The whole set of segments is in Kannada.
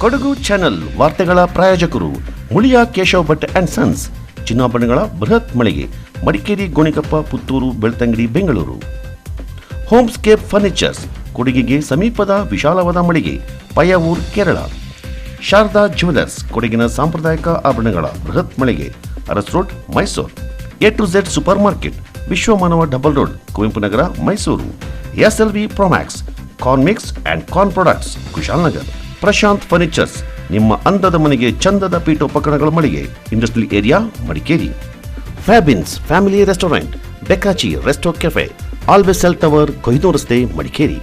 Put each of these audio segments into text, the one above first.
ಕೊಡಗು ಚಾನೆಲ್ ವಾರ್ತೆಗಳ ಪ್ರಾಯೋಜಕರು ಮುಳಿಯ ಕೇಶವ್ ಭಟ್ ಅಂಡ್ ಸನ್ಸ್, ಚಿನ್ನಾಭರಣಗಳ ಬೃಹತ್ ಮಳಿಗೆ, ಮಡಿಕೇರಿ, ಗೋಣಿಕೊಪ್ಪ, ಪುತ್ತೂರು, ಬೆಳ್ತಂಗಡಿ, ಬೆಂಗಳೂರು. ಹೋಮ್ಸ್ಕೇಪ್ ಫರ್ನಿಚರ್ಸ್, ಕೊಡಗಿಗೆ ಸಮೀಪದ ವಿಶಾಲವಾದ ಮಳಿಗೆ, ಪಯ್ಯಾವೂರ್, ಕೇರಳ. ಶಾರದಾ ಜ್ಯುವೆಲರ್ಸ್, ಕೊಡಗಿನ ಸಾಂಪ್ರದಾಯಿಕ ಆಭರಣಗಳ ಬೃಹತ್ ಮಳಿಗೆ, Aras road, Mysuru. A to Z supermarket, Vishwamanava double road, Kuvempu Nagar, Mysuru. SLV promax, corn mix and corn products, Kushalnagar. Prashanth furnitures, ನಿಮ್ಮ ಅಂದದ ಮನೆಗೆ ಚಂದದ ಪೀಠೋಪಕರಣಗಳ ಮಳಿಗೆ, industrial area, Madikeri. Fabins family restaurant, ಬೆಕಾಚಿ resto cafe, always cell tower, Kohinoor ರಸ್ತೆ, ಮಡಿಕೇರಿ.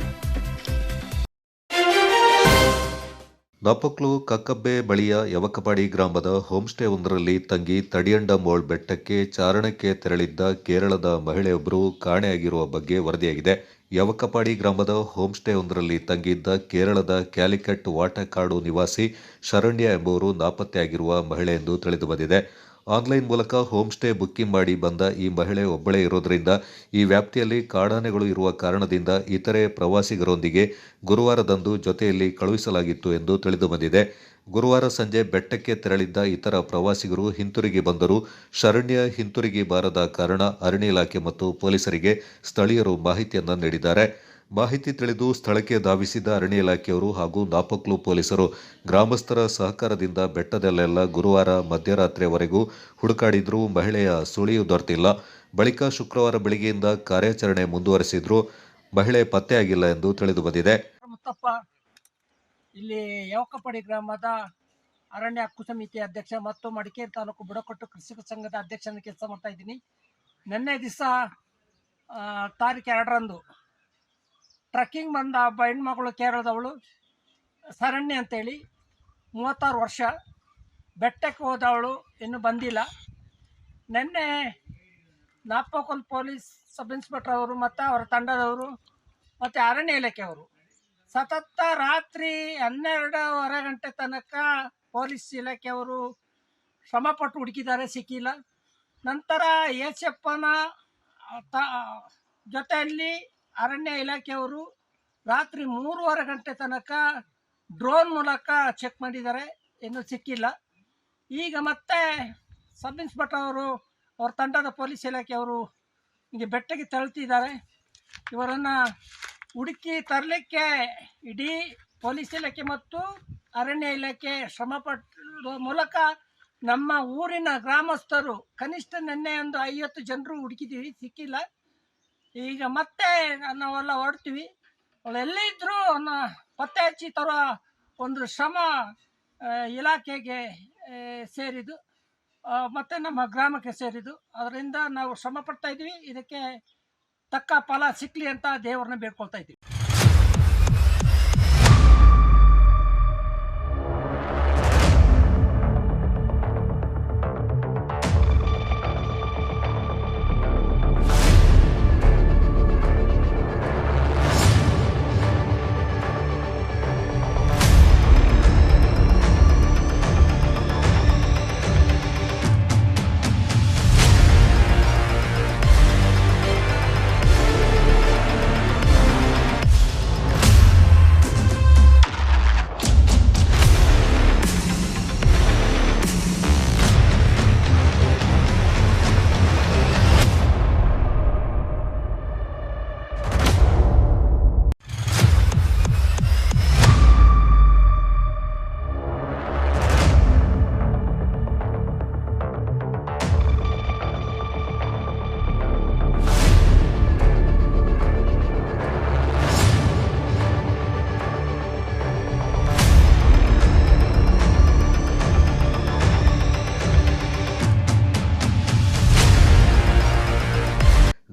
ನಾಪಕ್ಲು ಕಕ್ಕಬ್ಬೆ ಬಳಿಯ ಯವಕಪಾಡಿ ಗ್ರಾಮದ ಹೋಂಸ್ಟೇ ಒಂದರಲ್ಲಿ ತಂಗಿ ತಡಿಯಂಡಮೋಳ್ ಬೆಟ್ಟಕ್ಕೆ ಚಾರಣಕ್ಕೆ ತೆರಳಿದ್ದ ಕೇರಳದ ಮಹಿಳೆಯೊಬ್ಬರು ಕಾಣೆಯಾಗಿರುವ ಬಗ್ಗೆ ವರದಿಯಾಗಿದೆ. ಯವಕಪಾಡಿ ಗ್ರಾಮದ ಹೋಂಸ್ಟೇ ಒಂದರಲ್ಲಿ ತಂಗಿದ್ದ ಕೇರಳದ ಕ್ಯಾಲಿಕಟ್ ವಾಟಕಾಡು ನಿವಾಸಿ ಶರಣ್ಯ ಎಂಬುವರು ನಾಪತ್ತೆಯಾಗಿರುವ ಮಹಿಳೆ ಎಂದು ತಿಳಿದುಬಂದಿದೆ. ಆನ್ಲೈನ್ ಮೂಲಕ ಹೋಂಸ್ಟೇ ಬುಕ್ಕಿಂಗ್ ಮಾಡಿ ಬಂದ ಈ ಮಹಿಳೆ ಒಬ್ಬಳೇ ಇರೋದರಿಂದ ಈ ವ್ಯಾಪ್ತಿಯಲ್ಲಿ ಕಾಡಾನೆಗಳು ಇರುವ ಕಾರಣದಿಂದ ಇತರೆ ಪ್ರವಾಸಿಗರೊಂದಿಗೆ ಗುರುವಾರದಂದು ಜೊತೆಯಲ್ಲಿ ಕಳುಹಿಸಲಾಗಿತ್ತು ಎಂದು ತಿಳಿದುಬಂದಿದೆ. ಗುರುವಾರ ಸಂಜೆ ಬೆಟ್ಟಕ್ಕೆ ತೆರಳಿದ್ದ ಇತರ ಪ್ರವಾಸಿಗರು ಹಿಂತಿರುಗಿ ಬಂದರೂ ಶರಣ್ಯ ಹಿಂತಿರುಗಿ ಬಾರದ ಕಾರಣ ಅರಣ್ಯ ಇಲಾಖೆ ಮತ್ತು ಪೊಲೀಸರಿಗೆ ಸ್ಥಳೀಯರು ಮಾಹಿತಿಯನ್ನು ನೀಡಿದ್ದಾರೆ. ಮಾಹಿತಿ ತಿಳಿದು ಸ್ಥಳಕ್ಕೆ ಧಾವಿಸಿದ ಅರಣ್ಯ ಇಲಾಖೆಯವರು ಹಾಗೂ ನಾಪಕ್ಲು ಪೊಲೀಸರು ಗ್ರಾಮಸ್ಥರ ಸಹಕಾರದಿಂದ ಬೆಟ್ಟದಲ್ಲೆಲ್ಲ ಗುರುವಾರ ಮಧ್ಯರಾತ್ರಿಯವರೆಗೂ ಹುಡುಕಾಡಿದ್ರೂ ಮಹಿಳೆಯ ಸುಳಿವು ದೊರೆತಿಲ್ಲ. ಬಳಿಕ ಶುಕ್ರವಾರ ಬೆಳಗ್ಗೆಯಿಂದ ಕಾರ್ಯಾಚರಣೆ ಮುಂದುವರೆಸಿದ್ರೂ ಮಹಿಳೆ ಪತ್ತೆಯಾಗಿಲ್ಲ ಎಂದು ತಿಳಿದುಬಂದಿದೆ. ಮುತ್ತಪ್ಪ, ಇಲ್ಲಿ ಯವಕಪಾಡಿ ಗ್ರಾಮದ ಅರಣ್ಯ ಹಕ್ಕು ಸಮಿತಿ ಅಧ್ಯಕ್ಷ ಮತ್ತು ಮಡಿಕೇರಿ ತಾಲೂಕು ಬುಡಕಟ್ಟು ಕೃಷಿಕ ಸಂಘದ ಅಧ್ಯಕ್ಷನ ಕೆಲಸ ಮಾಡ್ತಾ ಇದ್ದೀನಿ. ನಿನ್ನೆ ದಿವಸ ತಾರೀಕು 2ರಂದು ಟ್ರಕ್ಕಿಂಗ್ ಬಂದ ಒಬ್ಬ ಹೆಣ್ಮಗಳು, ಕೇರಳದವಳು ಶರಣ್ಯ ಅಂತೇಳಿ, 36 ವರ್ಷ, ಬೆಟ್ಟಕ್ಕೆ ಹೋದವಳು ಇನ್ನೂ ಬಂದಿಲ್ಲ. ನಿನ್ನೆ ನಾಪೋಕಲ್ ಪೊಲೀಸ್ ಸಬ್ ಇನ್ಸ್ಪೆಕ್ಟರ್ ಅವರು ಮತ್ತು ಅವರ ತಂಡದವರು ಮತ್ತು ಅರಣ್ಯ ಇಲಾಖೆಯವರು ಸತತ ರಾತ್ರಿ 12:30 ಗಂಟೆ ತನಕ ಪೊಲೀಸ್ ಇಲಾಖೆಯವರು ಶ್ರಮಪಟ್ಟು ಹುಡುಕಿದ್ದಾರೆ, ಸಿಕ್ಕಿಲ್ಲ. ನಂತರ ಏಸಪ್ಪನ ಜೊತೆಯಲ್ಲಿ ಅರಣ್ಯ ಇಲಾಖೆಯವರು ರಾತ್ರಿ 3:30 ಗಂಟೆ ತನಕ ಡ್ರೋನ್ ಮೂಲಕ ಚೆಕ್ ಮಾಡಿದ್ದಾರೆ, ಇನ್ನೂ ಸಿಕ್ಕಿಲ್ಲ. ಈಗ ಮತ್ತೆ ಸಬ್ ಇನ್ಸ್ಪೆಕ್ಟರ್ ಅವರು, ಅವ್ರ ತಂಡದ ಪೊಲೀಸ್ ಇಲಾಖೆಯವರು ಈಗ ಬೆಟ್ಟಕ್ಕೆ ತೆರಳುತ್ತಿದ್ದಾರೆ. ಇವರನ್ನು ಹುಡುಕಿ ತರಲಿಕ್ಕೆ ಇಡೀ ಪೊಲೀಸ್ ಇಲಾಖೆ ಮತ್ತು ಅರಣ್ಯ ಇಲಾಖೆ ಶ್ರಮಪಡುವ ಮೂಲಕ ನಮ್ಮ ಊರಿನ ಗ್ರಾಮಸ್ಥರು ಕನಿಷ್ಠ ನಿನ್ನೆ ಒಂದು 50 ಜನರು ಹುಡುಕಿದ್ದೀವಿ, ಸಿಕ್ಕಿಲ್ಲ. ಈಗ ಮತ್ತೆ ನಾವೆಲ್ಲ ಹೊರಡ್ತೀವಿ. ಅವಳು ಎಲ್ಲೇ ಇದ್ದರೂ ಪತ್ತೆ ಹಚ್ಚಿ ತರುವ ಒಂದು ಶ್ರಮ ಇಲಾಖೆಗೆ ಸೇರಿದ್ದು ಮತ್ತು ನಮ್ಮ ಗ್ರಾಮಕ್ಕೆ ಸೇರಿದ್ದು. ಅದರಿಂದ ನಾವು ಶ್ರಮ ಪಡ್ತಾ ಇದ್ದೀವಿ. ಇದಕ್ಕೆ ತಕ್ಕ ಫಲ ಸಿಕ್ಕಲಿ ಅಂತ ದೇವರನ್ನ ಬೇಡ್ಕೊಳ್ತಾ ಇದ್ದೀವಿ.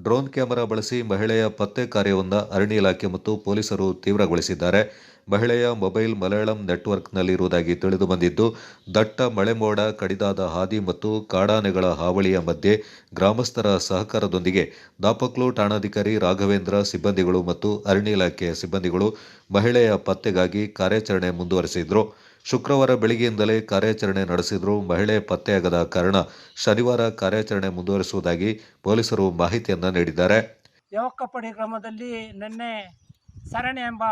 ಡ್ರೋನ್ ಕ್ಯಾಮೆರಾ ಬಳಸಿ ಮಹಿಳೆಯ ಪತ್ತೆ ಕಾರ್ಯವನ್ನು ಅರಣ್ಯ ಇಲಾಖೆ ಮತ್ತು ಪೊಲೀಸರು ತೀವ್ರಗೊಳಿಸಿದ್ದಾರೆ. ಮಹಿಳೆಯ ಮೊಬೈಲ್ ಮಲಯಾಳಂ ನೆಟ್ವರ್ಕ್ನಲ್ಲಿರುವುದಾಗಿ ತಿಳಿದುಬಂದಿದ್ದು, ದಟ್ಟ ಮಳೆಮೋಡ ಕಡಿದಾದ ಹಾದಿ ಮತ್ತು ಕಾಡಾನೆಗಳ ಹಾವಳಿಯ ಮಧ್ಯೆ ಗ್ರಾಮಸ್ಥರ ಸಹಕಾರದೊಂದಿಗೆ ನಾಪಕ್ಲು ಠಾಣಾಧಿಕಾರಿ ರಾಘವೇಂದ್ರ ಸಿಬ್ಬಂದಿಗಳು ಮತ್ತು ಅರಣ್ಯ ಇಲಾಖೆಯ ಸಿಬ್ಬಂದಿಗಳು ಮಹಿಳೆಯ ಪತ್ತೆಗಾಗಿ ಕಾರ್ಯಾಚರಣೆ ಮುಂದುವರೆಸಿದ್ರು. ಶುಕ್ರವಾರ ಬೆಳಗ್ಗೆಯಿಂದಲೇ ಕಾರ್ಯಾಚರಣೆ ನಡೆಸಿದರೂ ಮಹಿಳೆ ಪತ್ತೆಯಾಗದ ಕಾರಣ ಶನಿವಾರ ಕಾರ್ಯಾಚರಣೆ ಮುಂದುವರಿಸುವುದಾಗಿ ಪೊಲೀಸರು ಮಾಹಿತಿಯನ್ನು ನೀಡಿದ್ದಾರೆ. ಯವಕಪಾಡಿ ಗ್ರಾಮದಲ್ಲಿ ನಿನ್ನೆ ಶರಣ್ಯ ಎಂಬ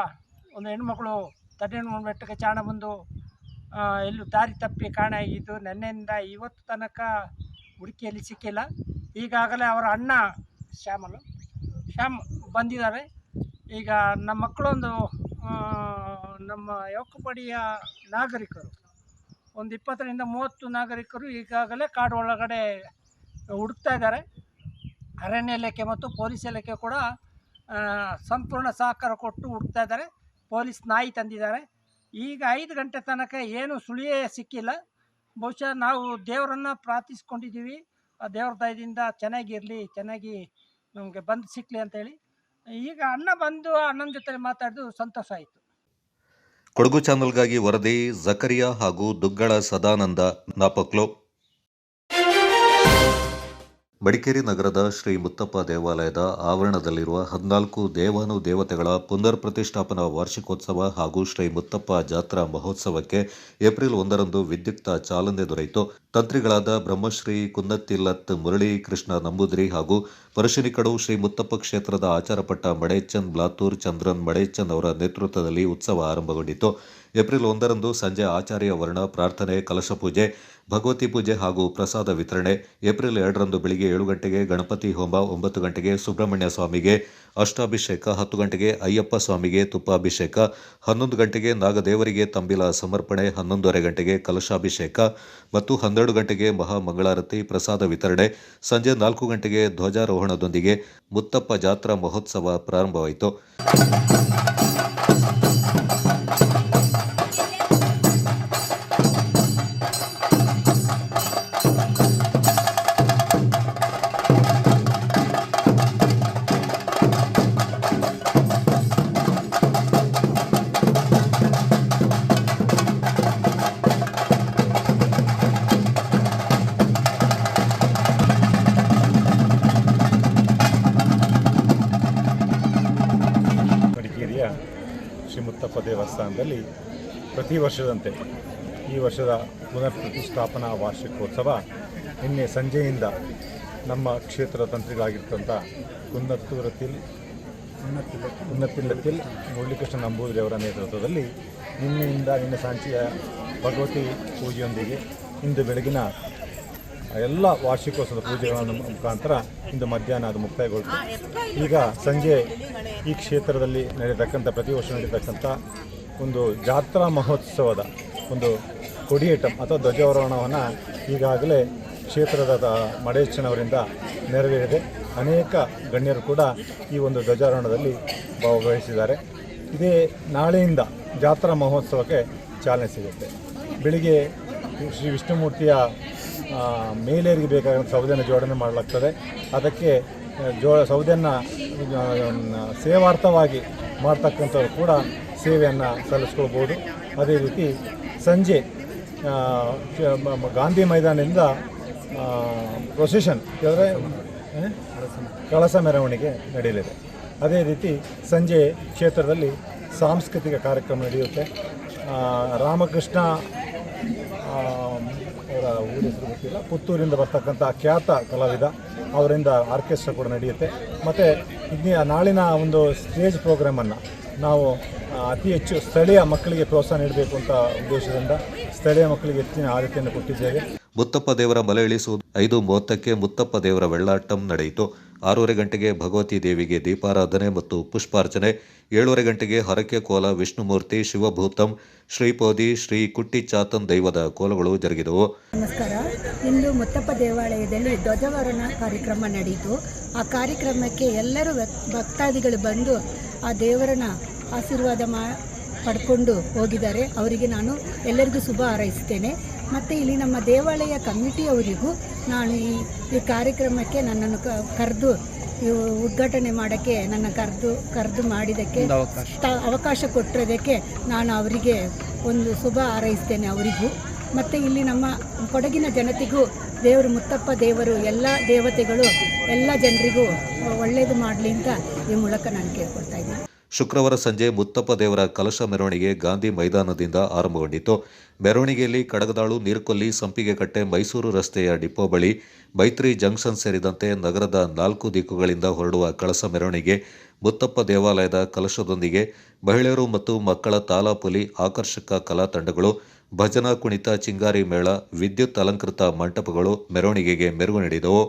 ಒಂದು ಹೆಣ್ಮಗಳು ತಡೆಯನ್ನು ಬೆಟ್ಟಕ್ಕೆ ಚಾರಣ ಬಂದು ಎಲ್ಲೂ ದಾರಿ ತಪ್ಪಿ ಕಾಣೆಯಾಗಿದ್ದು. ನೆನ್ನೆಯಿಂದ ಇವತ್ತು ತನಕ ಹುಡುಕಿಯಲ್ಲಿ ಸಿಕ್ಕಿಲ್ಲ. ಈಗಾಗಲೇ ಅವರ ಅಣ್ಣ ಶ್ಯಾಮ್ ಬಂದಿದ್ದಾರೆ. ಈಗ ನಮ್ಮ ಮಕ್ಕಳೊಂದು ನಮ್ಮ ಯವಕಪಡಿಯ ನಾಗರಿಕರು ಒಂದು 20ರಿಂದ 30 ನಾಗರಿಕರು ಈಗಾಗಲೇ ಕಾಡು ಒಳಗಡೆ ಹುಡುಕ್ತಾ ಇದ್ದಾರೆ. ಅರಣ್ಯ ಇಲಾಖೆ ಮತ್ತು ಪೊಲೀಸ್ ಇಲಾಖೆ ಕೂಡ ಸಂಪೂರ್ಣ ಸಹಕಾರ ಕೊಟ್ಟು ಹುಡುಕ್ತಾ ಇದ್ದಾರೆ. ಪೊಲೀಸ್ ನಾಯಿ ತಂದಿದ್ದಾರೆ. ಈಗ 5 ಗಂಟೆ ತನಕ ಏನು ಸುಳಿಯೇ ಸಿಕ್ಕಿಲ್ಲ. ಬಹುಶಃ ನಾವು ದೇವರನ್ನು ಪ್ರಾರ್ಥಿಸ್ಕೊಂಡಿದ್ದೀವಿ, ಆ ದೇವ್ರ ದಯದಿಂದ ಚೆನ್ನಾಗಿರಲಿ, ಚೆನ್ನಾಗಿ ನಮಗೆ ಬಂದು ಸಿಕ್ಕಲಿ ಅಂತೇಳಿ. ಈಗ ಅಣ್ಣ ಬಂದು ಅಣ್ಣನ ಜೊತೆ ಮಾತಾಡಿದ್ದು ಸಂತೋಷ ಆಯಿತು. ಕೊಡಗು ಚಾನಲ್ಗಾಗಿ ವರದಿ ಜಕರಿಯಾ ಹಾಗೂ ದುಗ್ಗಳ ಸದಾನಂದ ನಾಪಕ್ಲೋ. ಮಡಿಕೇರಿ ನಗರದ ಶ್ರೀ ಮುತ್ತಪ್ಪ ದೇವಾಲಯದ ಆವರಣದಲ್ಲಿರುವ 14 ದೇವಾನುದೇವತೆಗಳ ಪುನರ್ ಪ್ರತಿಷ್ಠಾಪನಾ ವಾರ್ಷಿಕೋತ್ಸವ ಹಾಗೂ ಶ್ರೀ ಮುತ್ತಪ್ಪ ಜಾತ್ರಾ ಮಹೋತ್ಸವಕ್ಕೆ ಏಪ್ರಿಲ್ 1ರಂದು ವಿದ್ಯುಕ್ತ ಚಾಲನೆ ದೊರೆಯಿತು. ತಂತ್ರಿಗಳಾದ ಬ್ರಹ್ಮಶ್ರೀ ಕುನ್ನತ್ತಿಲ್ಲತ್ ಮುರಳಿ ಕೃಷ್ಣ ನಂಬೂದ್ರಿ ಹಾಗೂ ಪರಶಿನಿಕಡು ಶ್ರೀ ಮುತ್ತಪ್ಪ ಕ್ಷೇತ್ರದ ಆಚಾರಪಟ್ಟ ಮಡೇಚಂದ್ ಬ್ಲಾತೂರ್ ಚಂದ್ರನ್ ಮಡೇಚಂದ್ ಅವರ ನೇತೃತ್ವದಲ್ಲಿ ಉತ್ಸವ ಆರಂಭಗೊಂಡಿತು. ಏಪ್ರಿಲ್ 1ರಂದು ಸಂಜೆ ಆಚಾರ್ಯ ವರ್ಣ ಪ್ರಾರ್ಥನೆ, ಕಲಶ ಪೂಜೆ, ಭಗವತಿ ಪೂಜೆ ಹಾಗೂ ಪ್ರಸಾದ ವಿತರಣೆ. ಏಪ್ರಿಲ್ 2ರಂದು ಬೆಳಿಗ್ಗೆ 7 ಗಂಟೆಗೆ ಗಣಪತಿ ಹೋಮ, 9 ಗಂಟೆಗೆ ಸುಬ್ರಹ್ಮಣ್ಯ ಸ್ವಾಮಿಗೆ ಅಷ್ಟಾಭಿಷೇಕ, 10 ಗಂಟೆಗೆ ಅಯ್ಯಪ್ಪ ಸ್ವಾಮಿಗೆ ತುಪ್ಪಾಭಿಷೇಕ, 11 ಗಂಟೆಗೆ ನಾಗದೇವರಿಗೆ ತಂಬಿಲ ಸಮರ್ಪಣೆ, 11:30 ಗಂಟೆಗೆ ಕಲಶಾಭಿಷೇಕ ಮತ್ತು 12 ಗಂಟೆಗೆ ಮಹಾಮಂಗಳಾರತಿ, ಪ್ರಸಾದ ವಿತರಣೆ. ಸಂಜೆ 4 ಗಂಟೆಗೆ ಧ್ವಜಾರೋಹಣದೊಂದಿಗೆ ಮುತ್ತಪ್ಪ ಜಾತ್ರಾ ಮಹೋತ್ಸವ ಪ್ರಾರಂಭವಾಯಿತು. ಶ್ರೀ ಮುತ್ತಪ್ಪ ದೇವಸ್ಥಾನದಲ್ಲಿ ಪ್ರತಿ ವರ್ಷದಂತೆ ಈ ವರ್ಷದ ಪುನರ್ ಪ್ರತಿಷ್ಠಾಪನಾ ವಾರ್ಷಿಕೋತ್ಸವ ನಿನ್ನೆ ಸಂಜೆಯಿಂದ ನಮ್ಮ ಕ್ಷೇತ್ರದ ತಂತ್ರಿಗಳಾಗಿರ್ತಂಥ ಕುನ್ನತ್ತಿಲ್ಲത്തിൽ ಮುರಳೀಕೃಷ್ಣ ನಂಬೂದ್ರಿ ಅವರ ನೇತೃತ್ವದಲ್ಲಿ ನಿನ್ನೆ ಸಂಜೆಯ ಭಗವತಿ ಪೂಜೆಯೊಂದಿಗೆ ಇಂದು ಬೆಳಗಿನ ಎಲ್ಲ ವಾರ್ಷಿಕೋತ್ಸವದ ಪೂಜೆಗಳ ಮುಖಾಂತರ ಇಂದು ಮಧ್ಯಾಹ್ನ ಅದು ಮುಕ್ತಾಯಗೊಳ್ತು. ಈಗ ಸಂಜೆ ಈ ಕ್ಷೇತ್ರದಲ್ಲಿ ಪ್ರತಿ ವರ್ಷ ನಡೆಯತಕ್ಕಂಥ ಒಂದು ಜಾತ್ರಾ ಮಹೋತ್ಸವದ ಒಂದು ಕೊಡಿಯೇಟಂ ಅಥವಾ ಧ್ವಜಾರೋಹಣವನ್ನು ಈಗಾಗಲೇ ಕ್ಷೇತ್ರದ ಮಡೇಚನವರಿಂದ ನೆರವೇರಿದೆ. ಅನೇಕ ಗಣ್ಯರು ಕೂಡ ಈ ಒಂದು ಧ್ವಜಾರೋಹಣದಲ್ಲಿ ಭಾಗವಹಿಸಿದ್ದಾರೆ. ಇದೇ ನಾಳೆಯಿಂದ ಜಾತ್ರಾ ಮಹೋತ್ಸವಕ್ಕೆ ಚಾಲನೆ ಸಿಗುತ್ತೆ. ಬೆಳಿಗ್ಗೆ ಶ್ರೀ ವಿಷ್ಣುಮೂರ್ತಿಯ ಮೇಲೇರಿಗೆ ಬೇಕಾದ ಸೌದೆಯನ್ನು ಜೋಡಣೆ ಮಾಡಲಾಗ್ತದೆ. ಅದಕ್ಕೆ ಸೌದೆಯನ್ನು ಸೇವಾರ್ಥವಾಗಿ ಮಾಡ್ತಕ್ಕಂಥವ್ರು ಕೂಡ ಸೇವೆಯನ್ನು ಸಲ್ಲಿಸ್ಕೊಳ್ಬೋದು. ಅದೇ ರೀತಿ ಸಂಜೆ ಗಾಂಧಿ ಮೈದಾನದಿಂದ ಪ್ರೊಸೆಷನ್ ಅಂದರೆ ಕಳಸ ಮೆರವಣಿಗೆ ನಡೆಯಲಿದೆ. ಅದೇ ರೀತಿ ಸಂಜೆ ಕ್ಷೇತ್ರದಲ್ಲಿ ಸಾಂಸ್ಕೃತಿಕ ಕಾರ್ಯಕ್ರಮ ನಡೆಯುತ್ತೆ. ರಾಮಕೃಷ್ಣ ಅವರ ಊರ ಹೆಸರು ಗೊತ್ತಿಲ್ಲ, ಪುತ್ತೂರಿಂದ ಬರ್ತಕ್ಕಂಥ ಖ್ಯಾತ ಕಲಾವಿದ ಅವರಿಂದ ಆರ್ಕೆಸ್ಟ್ರಾ ಕೂಡ ನಡೆಯುತ್ತೆ. ಮತ್ತು ನಾಳಿನ ಒಂದು ಸ್ಟೇಜ್ ಪ್ರೋಗ್ರಾಮನ್ನು ನಾವು ಅತಿ ಹೆಚ್ಚು ಸ್ಥಳೀಯ ಮಕ್ಕಳಿಗೆ ಪ್ರೋತ್ಸಾಹ ನೀಡಬೇಕು ಅಂತ ಉದ್ದೇಶದಿಂದ ಸ್ಥಳೀಯ ಮಕ್ಕಳಿಗೆ ಹೆಚ್ಚಿನ ಆದ್ಯತೆಯನ್ನು ಕೊಟ್ಟಿದ್ದೇವೆ. ಮುತ್ತಪ್ಪ ದೇವರ ಮಲೆ ಇಳಿಸುವುದು 5:30ಕ್ಕೆ ಮುತ್ತಪ್ಪ ದೇವರ ವೆಳ್ಳಾಟಂ ನಡೆಯಿತು. 6:30 ಗಂಟೆಗೆ ಭಗವತಿ ದೇವಿಗೆ ದೀಪಾರಾಧನೆ ಮತ್ತು ಪುಷ್ಪಾರ್ಚನೆ. 7:30 ಗಂಟೆಗೆ ಹರಕೆ ಕೋಲ, ವಿಷ್ಣುಮೂರ್ತಿ, ಶಿವಭೂತಂ, ಶ್ರೀಪೋದಿ, ಶ್ರೀ ಕುಟ್ಟಿ ಚಾತನ್ ದೈವದ ಕೋಲಗಳು ಜರುಗಿದವು. ನಮಸ್ಕಾರ. ಇಂದು ಮುತ್ತಪ್ಪ ದೇವಾಲಯದಲ್ಲಿ ಧ್ವಜಾರೋಹಣ ಕಾರ್ಯಕ್ರಮ ನಡೆಯಿತು. ಆ ಕಾರ್ಯಕ್ರಮಕ್ಕೆ ಎಲ್ಲರೂ ಭಕ್ತಾದಿಗಳು ಬಂದು ಆ ದೇವರನ್ನ ಆಶೀರ್ವಾದ ಪಡ್ಕೊಂಡು ಹೋಗಿದ್ದಾರೆ. ಅವರಿಗೆ ನಾನು ಎಲ್ಲರಿಗೂ ಶುಭ ಹಾರೈಸ್ತೇನೆ. ಮತ್ತು ಇಲ್ಲಿ ನಮ್ಮ ದೇವಾಲಯ ಕಮಿಟಿಯವರಿಗೂ ನಾನು ಈ ಕಾರ್ಯಕ್ರಮಕ್ಕೆ ನನ್ನನ್ನು ಕರೆದು ಉದ್ಘಾಟನೆ ಮಾಡೋಕ್ಕೆ ಕರೆದು ಮಾಡಿದ್ದಕ್ಕೆ ಅವಕಾಶ ಕೊಟ್ಟಿರೋದಕ್ಕೆ ನಾನು ಅವರಿಗೆ ಒಂದು ಶುಭ ಹಾರೈಸ್ತೇನೆ ಅವರಿಗೂ. ಮತ್ತು ಇಲ್ಲಿ ನಮ್ಮ ಕೊಡಗಿನ ಜನತೆಗೂ ದೇವರು ಮುತ್ತಪ್ಪ ದೇವರು ಎಲ್ಲ ದೇವತೆಗಳು ಎಲ್ಲ ಜನರಿಗೂ ಒಳ್ಳೆಯದು ಮಾಡಲಿ ಅಂತ ಈ ಮೂಲಕ ನಾನು ಕೇಳ್ಕೊಳ್ತಾ ಇದ್ದೀನಿ. ಶುಕ್ರವಾರ ಸಂಜೆ ಮುತ್ತಪ್ಪ ದೇವರ ಕಲಶ ಮೆರವಣಿಗೆ ಗಾಂಧಿ ಮೈದಾನದಿಂದ ಆರಂಭಗೊಂಡಿತು. ಮೆರವಣಿಗೆಯಲ್ಲಿ ಕಡಗದಾಳು, ನೀರ್ಕೊಲ್ಲಿ, ಸಂಪಿಗೆಕಟ್ಟೆ, ಮೈಸೂರು ರಸ್ತೆಯ ಡಿಪೋ ಬಳಿ, ಮೈತ್ರಿ ಜಂಕ್ಷನ್ ಸೇರಿದಂತೆ ನಗರದ 4 ದಿಕ್ಕುಗಳಿಂದ ಹೊರಡುವ ಕಳಸ ಮೆರವಣಿಗೆ ಮುತ್ತಪ್ಪ ದೇವಾಲಯದ ಕಲಶದೊಂದಿಗೆ ಮಹಿಳೆಯರು ಮತ್ತು ಮಕ್ಕಳ ತಾಲಾಪುಲಿ, ಆಕರ್ಷಕ ಕಲಾ ತಂಡಗಳು, ಭಜನಾ ಕುಣಿತ, ಚಿಂಗಾರಿ ಮೇಳ, ವಿದ್ಯುತ್ ಅಲಂಕೃತ ಮಂಟಪಗಳು ಮೆರವಣಿಗೆಗೆ ಮೆರುಗು ನೀಡಿದವು.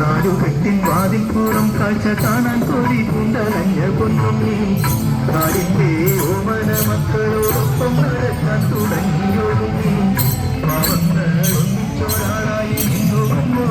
നാടുകെട്ടിൻ വാതിൽപ്പുറം കാഴ്ച കാണാൻ കോരി കുണ്ടലഞ്ഞ പൊന്നുണ്ണി നാടിന്റെ ഓമന മക്കളോടൊപ്പം നടക്കാൻ തുടങ്ങിയൊരുങ്ങി പാവങ്ങൾ ഒന്നിച്ചൊരാളായി നിന്നു വന്നു.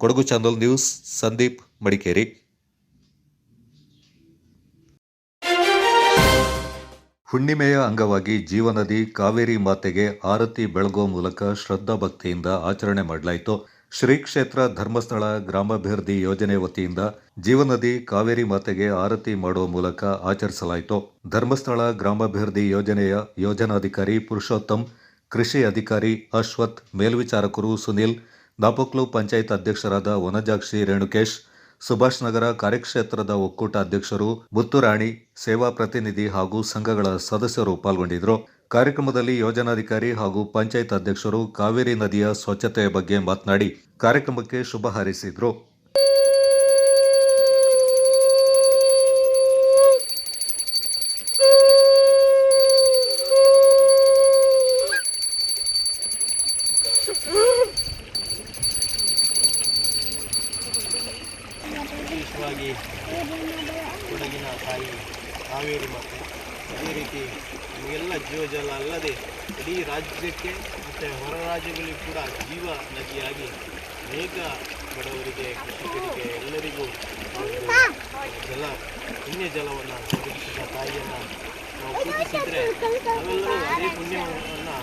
Kodagu channel news, Sandeep Madikeri. ಹುಣ್ಣಿಮೆಯ ಅಂಗವಾಗಿ ಜೀವನದಿ ಕಾವೇರಿ ಮಾತೆಗೆ ಆರತಿ ಬೆಳಗುವ ಮೂಲಕ ಶ್ರದ್ಧಾ ಭಕ್ತಿಯಿಂದ ಆಚರಣೆ ಮಾಡಲಾಯಿತು. ಶ್ರೀ ಕ್ಷೇತ್ರ ಧರ್ಮಸ್ಥಳ ಗ್ರಾಮಾಭಿವೃದ್ಧಿ ಯೋಜನೆ ವತಿಯಿಂದ ಜೀವನದಿ ಕಾವೇರಿ ಮಾತೆಗೆ ಆರತಿ ಮಾಡುವ ಮೂಲಕ ಆಚರಿಸಲಾಯಿತು. ಧರ್ಮಸ್ಥಳ ಗ್ರಾಮಾಭಿವೃದ್ಧಿ ಯೋಜನೆಯ ಯೋಜನಾಧಿಕಾರಿ ಪುರುಷೋತ್ತಮ್, ಕೃಷಿ ಅಧಿಕಾರಿ ಅಶ್ವಥ್, ಮೇಲ್ವಿಚಾರಕರು ಸುನಿಲ್, ನಾಪೋಕ್ಲು ಪಂಚಾಯತ್ ಅಧ್ಯಕ್ಷರಾದ ವನಜಾಕ್ಷಿ ರೇಣುಕೇಶ್, ಸುಭಾಷ್ ನಗರ ಕಾರ್ಯಕ್ಷೇತ್ರದ ಒಕ್ಕೂಟ ಅಧ್ಯಕ್ಷರು ಮುತ್ತುರಾಣಿ, ಸೇವಾ ಪ್ರತಿನಿಧಿ ಹಾಗೂ ಸಂಘಗಳ ಸದಸ್ಯರು ಪಾಲ್ಗೊಂಡಿದ್ದರು. ಕಾರ್ಯಕ್ರಮದಲ್ಲಿ ಯೋಜನಾಧಿಕಾರಿ ಹಾಗೂ ಪಂಚಾಯತ್ ಅಧ್ಯಕ್ಷರು ಕಾವೇರಿ ನದಿಯ ಸ್ವಚ್ಛತೆಯ ಬಗ್ಗೆ ಮಾತನಾಡಿ ಕಾರ್ಯಕ್ರಮಕ್ಕೆ ಶುಭ ಹಾರೈಸಿದರು. ವಿಶೇಷವಾಗಿ ಕೊಡಗಿನ ತಾಯಿ ಕಾವೇರಿ ಮಾತೆ ಅದೇ ರೀತಿ ನಮಗೆಲ್ಲ ಜೀವಜಲ ಅಲ್ಲದೆ ಇಡೀ ರಾಜ್ಯಕ್ಕೆ ಮತ್ತು ಹೊರ ರಾಜ್ಯಗಳಿಗೂ ಕೂಡ ಜೀವ ನದಿಯಾಗಿ ಅನೇಕ ಬಡವರಿಗೆ, ಕೃಷಿಕರಿಗೆ ಎಲ್ಲರಿಗೂ ಪುಣ್ಯ ಜಲವನ್ನು ಒದಗಿಸಿದ ತಾಯಿಯನ್ನು ನಾವು ಪೂಜಿಸಿದರೆ ನಾವೆಲ್ಲರೂ ಅದೇ ಪುಣ್ಯವನ್ನು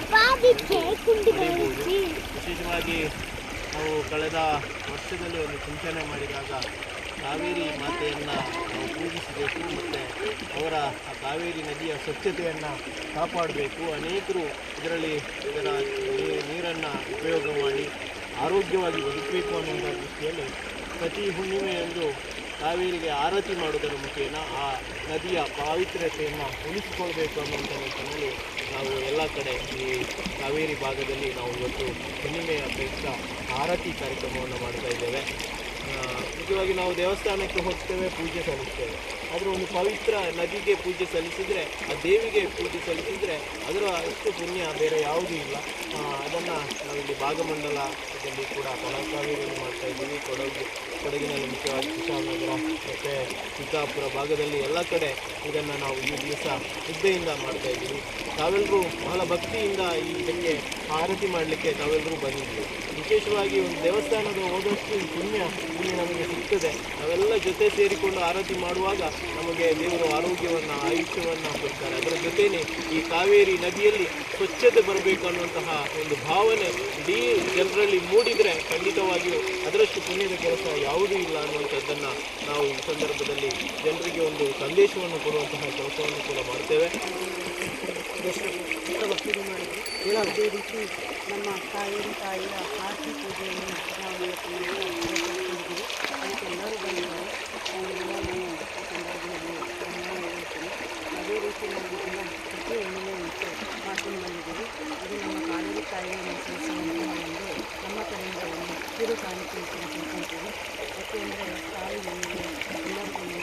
ಪಡೆಯಬಹುದು. ವಿಶೇಷವಾಗಿ ನಾವು ಕಳೆದ ವರ್ಷದಲ್ಲಿ ಒಂದು ಚಿಂತನೆ ಮಾಡಿದಾಗ ಕಾವೇರಿ ಮಾತೆಯನ್ನು ನಾವು ಪೂಜಿಸಬೇಕು ಮತ್ತು ಅವರ ಆ ಕಾವೇರಿ ನದಿಯ ಸ್ವಚ್ಛತೆಯನ್ನು ಕಾಪಾಡಬೇಕು. ಅನೇಕರು ಇದರ ನೀರನ್ನು ಉಪಯೋಗ ಮಾಡಿ ಆರೋಗ್ಯವಾಗಿ ಬದುಕಬೇಕು ಅನ್ನುವಂಥ ದೃಷ್ಟಿಯಲ್ಲಿ ಪ್ರತಿ ಹುಣ್ಣಿಮೆಯಂದು ಕಾವೇರಿಗೆ ಆರತಿ ಮಾಡುವುದರ ಮುಖೇನ ಆ ನದಿಯ ಪಾವಿತ್ರ್ಯತೆಯನ್ನು ಉಳಿಸಿಕೊಳ್ಬೇಕು ಅನ್ನುವಂಥ ನಿಟ್ಟಿನಲ್ಲಿ ನಾವು ಎಲ್ಲ ಕಡೆ ಈ ಕಾವೇರಿ ಭಾಗದಲ್ಲಿ ನಾವು ಇವತ್ತು ಹುಣ್ಣಿಮೆಯ ಪ್ರಯುಕ್ತ ಆರತಿ ಕಾರ್ಯಕ್ರಮವನ್ನು ಮಾಡ್ತಾ ಇದ್ದೇವೆ. ಮುಖ್ಯವಾಗಿ ನಾವು ದೇವಸ್ಥಾನಕ್ಕೆ ಹೋಗ್ತೇವೆ, ಪೂಜೆ ಸಲ್ಲಿಸ್ತೇವೆ. ಆದರೆ ಒಂದು ಪವಿತ್ರ ನದಿಗೆ ಪೂಜೆ ಸಲ್ಲಿಸಿದರೆ, ಆ ದೇವಿಗೆ ಪೂಜೆ ಸಲ್ಲಿಸಿದರೆ ಅದರ ಅಷ್ಟು ಪುಣ್ಯ ಬೇರೆ ಯಾವುದೂ ಇಲ್ಲ. ಅದನ್ನು ನಾವಿಲ್ಲಿ ಭಾಗಮಂಡಲದಲ್ಲಿ ಕೂಡ ತಲಕಾವೇರಿಯಲ್ಲಿ ಮಾಡ್ತಾ ಇದ್ದೀವಿ. ಕೊಡಗಿನಲ್ಲಿ ಮುಖ್ಯವಾಗಿ ಕುಶಾಲನಗರ ಮತ್ತು ಸಿದ್ದಾಪುರ ಭಾಗದಲ್ಲಿ ಎಲ್ಲ ಕಡೆ ಇದನ್ನು ನಾವು ಈ ದಿವಸ ಶ್ರದ್ಧೆಯಿಂದ ಮಾಡ್ತಾ ಇದ್ದೀವಿ. ತಾವೆಲ್ಲರೂ ಬಹಳ ಭಕ್ತಿಯಿಂದ ಇದಕ್ಕೆ ಆರತಿ ಮಾಡಲಿಕ್ಕೆ ತಾವೆಲ್ಲರೂ ಬಂದಿದ್ದೀವಿ. ವಿಶೇಷವಾಗಿ ಒಂದು ದೇವಸ್ಥಾನದ ಹೋದಷ್ಟು ಈ ಪುಣ್ಯ ಇಲ್ಲಿ ನಮಗೆ ಸಿಗ್ತದೆ. ನಾವೆಲ್ಲ ಜೊತೆ ಸೇರಿಕೊಂಡು ಆರತಿ ಮಾಡುವಾಗ ನಮಗೆ ದೇವರು ಆರೋಗ್ಯವನ್ನು, ಆಯುಷ್ಯವನ್ನು ಕೊಡ್ತಾರೆ. ಅದರ ಜೊತೆಯೇ ಈ ಕಾವೇರಿ ನದಿಯಲ್ಲಿ ಸ್ವಚ್ಛತೆ ಬರಬೇಕು ಅನ್ನುವಂತಹ ಒಂದು ಭಾವನೆ ಇಡೀ ಜನರಲ್ಲಿ ಮೂಡಿದರೆ ಖಂಡಿತವಾಗಿಯೂ ಅದರಷ್ಟು ಪುಣ್ಯದ ಕೆಲಸ ಯಾವುದೂ ಇಲ್ಲ ಅನ್ನುವಂಥದ್ದನ್ನು ನಾವು ಈ ಸಂದರ್ಭದಲ್ಲಿ ಜನರಿಗೆ ಒಂದು ಸಂದೇಶವನ್ನು ಕೊಡುವಂತಹ ಕೆಲಸವನ್ನು ಕೂಡ ಮಾಡ್ತೇವೆ. ಅದೇ ರೀತಿ ನಮ್ಮ ಕಾವೇರಿ ತಾಯಿಯ ಆರತಿ ಪೂಜೆಯನ್ನು ನಾವು ನಡೆಸಿದ್ದೀವಿ. ಅದಕ್ಕೆ ಎಲ್ಲರೂ ಬಂದಿದ್ದಾರೆ. ನಾನು ಸಂದರ್ಭದಲ್ಲಿ ಹೇಳ್ತೀನಿ. ಅದೇ ರೀತಿ ನಾವು ಇದನ್ನು ಪ್ರತಿ ಹೆಣ್ಣಿಗೆ ಮತ್ತು ಮಾಡ್ಕೊಂಡು ಬಂದಿದ್ದೀವಿ. ಇದು ನಮ್ಮ ಕಾವೇರಿ ತಾಯಿಯನ್ನು ಸಲ್ಲಿಸುವಂತಹ ಒಂದು ನಮ್ಮ ಕಡೆಯಿಂದ ಒಂದು ಕಿರು ಕಾಣಿಕೆ ತಿಳ್ಕೊಳ್ತೀವಿ. ಯಾಕೆಂದರೆ ತಾಯಿ ನಮಗೆ ಎಲ್ಲರಿಗೂ ಒಂದು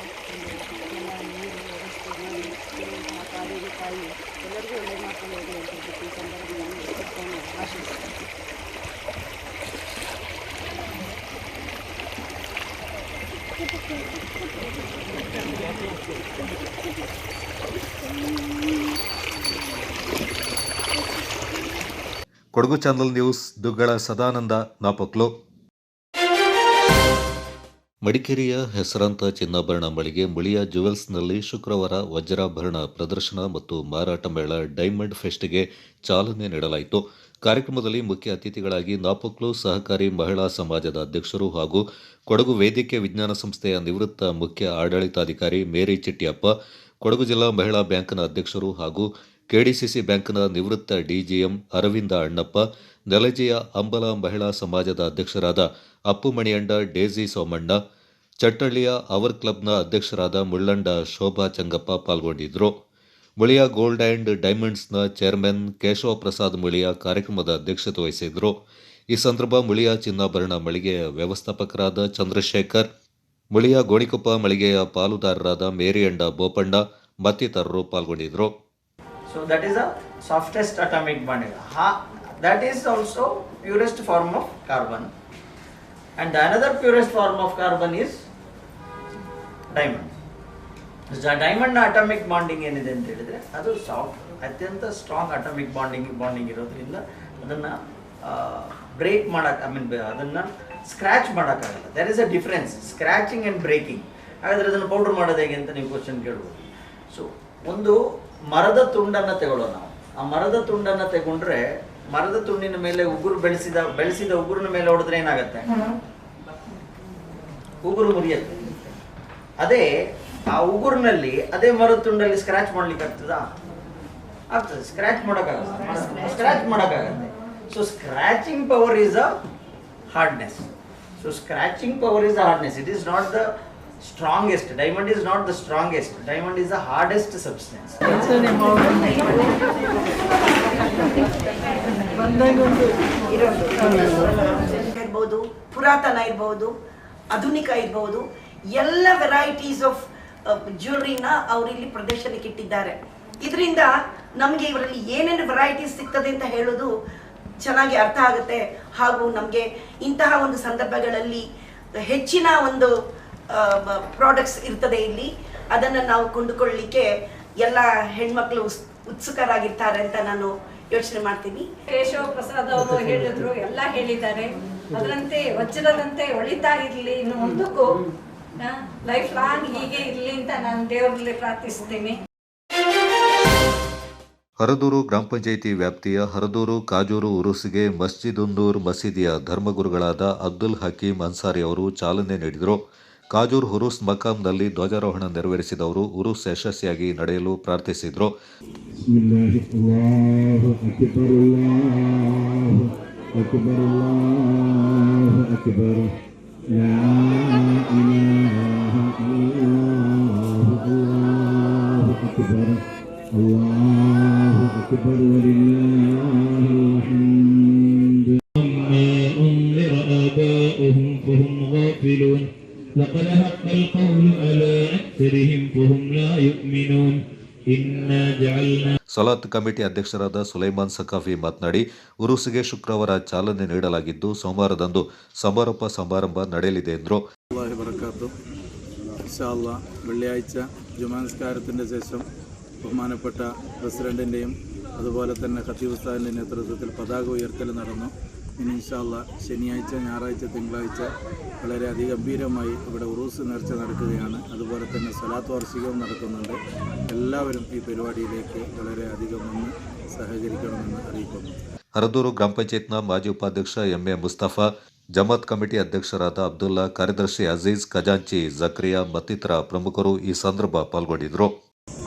ಎಲ್ಲ ನೀರು ವ್ಯವಸ್ಥೆ ಇರುವಂತಹ ಕಾವೇರಿ ತಾಯಿ ಎಲ್ಲರಿಗೂ ಒಳ್ಳೆ ಮಾಡ್ಕೊಂಡು ಹೋಗಿ ಅಂತ ಈ ಸಂದರ್ಭದಲ್ಲಿ ಆಶಿಸ್ತೀನಿ. Kodagu channel news Duggala Sadananda Napaklu. ಮಡಿಕೇರಿಯ ಹೆಸರಾಂತ ಚಿನ್ನಾಭರಣ ಮಳಿಗೆ ಮುಳಿಯ ಜುವೆಲ್ಸ್ನಲ್ಲಿ ಶುಕ್ರವಾರ ವಜ್ರಾಭರಣ ಪ್ರದರ್ಶನ ಮತ್ತು ಮಾರಾಟ ಮೇಳ ಡೈಮಂಡ್ ಫೆಸ್ಟ್ಗೆ ಚಾಲನೆ ನೀಡಲಾಯಿತು. ಕಾರ್ಯಕ್ರಮದಲ್ಲಿ ಮುಖ್ಯ ಅತಿಥಿಗಳಾಗಿ ನಾಪಕ್ಲು ಸಹಕಾರಿ ಮಹಿಳಾ ಸಮಾಜದ ಅಧ್ಯಕ್ಷರು ಹಾಗೂ ಕೊಡಗು ವೇದಿಕೆ ವಿಜ್ಞಾನ ಸಂಸ್ಥೆಯ ನಿವೃತ್ತ ಮುಖ್ಯ ಆಡಳಿತಾಧಿಕಾರಿ ಮೇರಿ ಚಿಟ್ಟಿಯಪ್ಪ, ಕೊಡಗು ಜಿಲ್ಲಾ ಮಹಿಳಾ ಬ್ಯಾಂಕ್ನ ಅಧ್ಯಕ್ಷರು ಹಾಗೂ ಕೆಡಿಸಿಸಿ ಬ್ಯಾಂಕ್ನ ನಿವೃತ್ತ ಡಿಜಿಎಂ ಅರವಿಂದ ಅಣ್ಣಪ್ಪ, ನೆಲಜಿಯ ಅಂಬಲ ಮಹಿಳಾ ಸಮಾಜದ ಅಧ್ಯಕ್ಷರಾದ ಅಪ್ಪು ಮಣಿಯಂಡ ಡೇಜಿ ಸೋಮಣ್ಣ, ಚಟ್ಟಳ್ಳಿಯ ಅವರ್ ಕ್ಲಬ್ನ ಅಧ್ಯಕ್ಷರಾದ ಮುಳ್ಳಂಡ ಶೋಭಾ ಚಂಗಪ್ಪ ಪಾಲ್ಗೊಂಡಿದ್ದರು. ಮುಳಿಯ ಗೋಲ್ಡ್ ಆ್ಯಂಡ್ ಡೈಮಂಡ್ಸ್ನ ಚೇರ್ಮನ್ ಕೇಶವ ಪ್ರಸಾದ್ ಮುಳಿಯ ಕಾರ್ಯಕ್ರಮದ ಅಧ್ಯಕ್ಷತೆ ವಹಿಸಿದರು. ಈ ಸಂದರ್ಭ ಮುಳಿಯ ಚಿನ್ನಾಭರಣ ಮಳಿಗೆಯ ವ್ಯವಸ್ಥಾಪಕರಾದ ಚಂದ್ರಶೇಖರ್, ಮುಳಿಯ ಗೋಣಿಕೊಪ್ಪ ಮಳಿಗೆಯ ಪಾಲುದಾರರಾದ ಮೇರಿಯಂಡ ಬೋಪಣ್ಣ ಮತ್ತಿತರರು ಪಾಲ್ಗೊಂಡಿದ್ದರು. So that is the softest atomic bonding. That is also purest form of carbon. And another purest form of carbon is diamond. The diamond atomic bonding ಏನಿದೆ ಅಂತ ಹೇಳಿದ್ರೆ ಅದು ಅತ್ಯಂತ ಸ್ಟ್ರಾಂಗ್ ಅಟಾಮಿಕ್ ಬಾಂಡಿಂಗ್ ಇರೋದ್ರಿಂದ ಅದನ್ನು ಬ್ರೇಕ್ ಮಾಡೋಕ್ಕೆ ಅದನ್ನು ಸ್ಕ್ರ್ಯಾಚ್ ಮಾಡೋಕ್ಕಾಗಲ್ಲ. There is a difference scratching and breaking. ಹಾಗಾದರೆ ಅದನ್ನು ಪೌಡರ್ ಮಾಡೋದು ಹೇಗೆ ಅಂತ ನೀವು ಕ್ವಶನ್ ಕೇಳ್ಬೋದು. ಸೊ ಒಂದು ಮರದ ತುಂಡನ್ನು ತಗೊಳ್ಳೋ ನಾವು. ಆ ಮರದ ತುಂಡನ್ನು ತಗೊಂಡ್ರೆ ಮರದ ತುಂಡಿನ ಮೇಲೆ ಉಗುರು ಬೆಳೆಸಿದ ಉಗುರಿನ ಮೇಲೆ ಹೊಡೆದ್ರೆ ಏನಾಗುತ್ತೆ? ಉಗುರು ಮುರಿಯುತ್ತೆ. ಅದೇ ಆ ಉಗುರಿನಲ್ಲಿ ಅದೇ ಮರದ ತುಂಡಲ್ಲಿ ಸ್ಕ್ರಾಚ್ ಮಾಡ್ಲಿಕ್ಕೆ ಆಗ್ತದಾ? ಆಗ್ತದೆ. ಸ್ಕ್ರಾಚ್ ಮಾಡೋಕ್ಕಾಗತ್ತೆ. So scratching power is a hardness. So scratching power is a hardness. It is not the strongest. Diamond is not the strongest. Diamond is the hardest substance. ಇರಬಹುದು, ಪುರಾತನ ಇರಬಹುದು, ಆಧುನಿಕ ಇರಬಹುದು, ಎಲ್ಲ ವೆರೈಟೀಸ್ ಆಫ್ ಜ್ಯುವೆಲರಿನ ಅವರಿಲ್ಲಿ ಪ್ರದರ್ಶನಕ್ಕೆ ಇಟ್ಟಿದ್ದಾರೆ. ಇದರಿಂದ ನಮಗೆ ಇವರಲ್ಲಿ ಏನೇನು ವೆರೈಟೀಸ್ ಸಿಗ್ತದೆ ಅಂತ ಹೇಳೋದು ಚೆನ್ನಾಗಿ ಅರ್ಥ ಆಗುತ್ತೆ. ಹಾಗೂ ನಮಗೆ ಇಂತಹ ಒಂದು ಸಂದರ್ಭಗಳಲ್ಲಿ ಹೆಚ್ಚಿನ ಒಂದು ಪ್ರಾಡಕ್ಟ್ಸ್ ಇರ್ತದೆ ಇಲ್ಲಿ. ಅದನ್ನು ನಾವು ಕೊಂಡುಕೊಳ್ಳಲಿಕ್ಕೆ ಎಲ್ಲ ಹೆಣ್ಮಕ್ಳು ಉತ್ಸುಕರಾಗಿರ್ತಾರೆ ಅಂತ ನಾನು ಯೋಚನೆ ಮಾಡ್ತೀನಿ. ಕೇಶವ ಪ್ರಸಾದ್ ಅವರು ಹೇಳಿದ್ರು, ಎಲ್ಲ ಹೇಳಿದ್ದಾರೆ. ಅದರಂತೆ ವಜ್ರದಂತೆ ಹೊಳಿತಾ ಇರಲಿ, ಇನ್ನು ಮುಂದಕ್ಕೂ ಲೈಫ್ ಲಾಂಗ್ ಹೀಗೆ ಇರಲಿ ಅಂತ ನಾನು ದೇವರಲ್ಲಿ ಪ್ರಾರ್ಥಿಸ್ತೀನಿ. ಹರದೂರು ಗ್ರಾಮ ಪಂಚಾಯಿತಿ ವ್ಯಾಪ್ತಿಯ ಹರದೂರು ಕಾಜೂರು ಉರುಸಿಗೆ ಮಸ್ಜಿದುನ್ನೂರ್ ಮಸೀದಿಯ ಧರ್ಮಗುರುಗಳಾದ ಅಬ್ದುಲ್ ಹಕೀಂ ಅನ್ಸಾರಿ ಅವರು ಚಾಲನೆ ನೀಡಿದರು. ಕಾಜೂರ್ ಹುರೂಸ್ ಮಕಾಂನಲ್ಲಿ ಧ್ವಜಾರೋಹಣ ನೆರವೇರಿಸಿದವರು ಉರುಸ್ ಯಶಸ್ವಿಯಾಗಿ ನಡೆಯಲು ಪ್ರಾರ್ಥಿಸಿದರು. ಅಕ್ಬರ್ يغفلون لقد حق القول على أكثرهم فهم لا يؤمنون إنا جعلنا ಸಲಾತ್ ಕಮಿಟಿ ಅಧ್ಯಕ್ಷರಾದ ಸುಲೈಮಾನ್ ಸಕಾಫಿ ಮಾತನಾಡಿ ಉರುಸಿಗೆ ಶುಕ್ರವಾರ ಚಾಲನೆ ನೀಡಲಾಗಿದ್ದು ಸೋಮವಾರದಂದು ಸಮಾರೋಪ ಸಮಾರಂಭ ನಡೆಯಲಿದೆ ಎಂದರು. വെള്ളിയാഴ്ച ജുമാനസ്കാരത്തിൻ്റെ ശേഷം ബഹുമാനപ്പെട്ട പ്രസിഡന്റിൻ്റെയും അതുപോലെ തന്നെ ഖത്തീബ് ഉസ്താദിൻ്റെ നേതൃത്വത്തിൽ പതാക ഉയർത്തൽ നടന്നു. ഇനി ഇൻഷാ അല്ലാഹ് ശനിയാഴ്ച, ഞായറാഴ്ച, തിങ്കളാഴ്ച വളരെ അതിഗംഭീരമായി ഇവിടെ ഉറൂസ് നേർച്ച നടക്കുകയാണ്. അതുപോലെ തന്നെ സ്വലാത്ത് വാർഷികവും നടക്കുന്നുണ്ട്. എല്ലാവരും ഈ പരിപാടിയിലേക്ക് വളരെ അധികം വന്ന് സഹകരിക്കണമെന്ന് അറിയിക്കുന്നു. ಹರದೂರು ಗ್ರಾಮ ಪಂಚಾಯತ್ನ ಮಾಜಿ ಉಪಾಧ್ಯಕ್ಷ ಎಂಎ ಮುಸ್ತಫಾ, ಜಮಾತ್ ಕಮಿಟಿ ಅಧ್ಯಕ್ಷರಾದ ಅಬ್ದುಲ್ಲಾ, ಕಾರ್ಯದರ್ಶಿ ಅಜೀಜ್, ಖಜಾಂಚಿ ಜಕ್ರಿಯಾ ಮತ್ತಿತರ ಪ್ರಮುಖರು ಈ ಸಂದರ್ಭ ಪಾಲ್ಗೊಂಡಿದ್ದರು.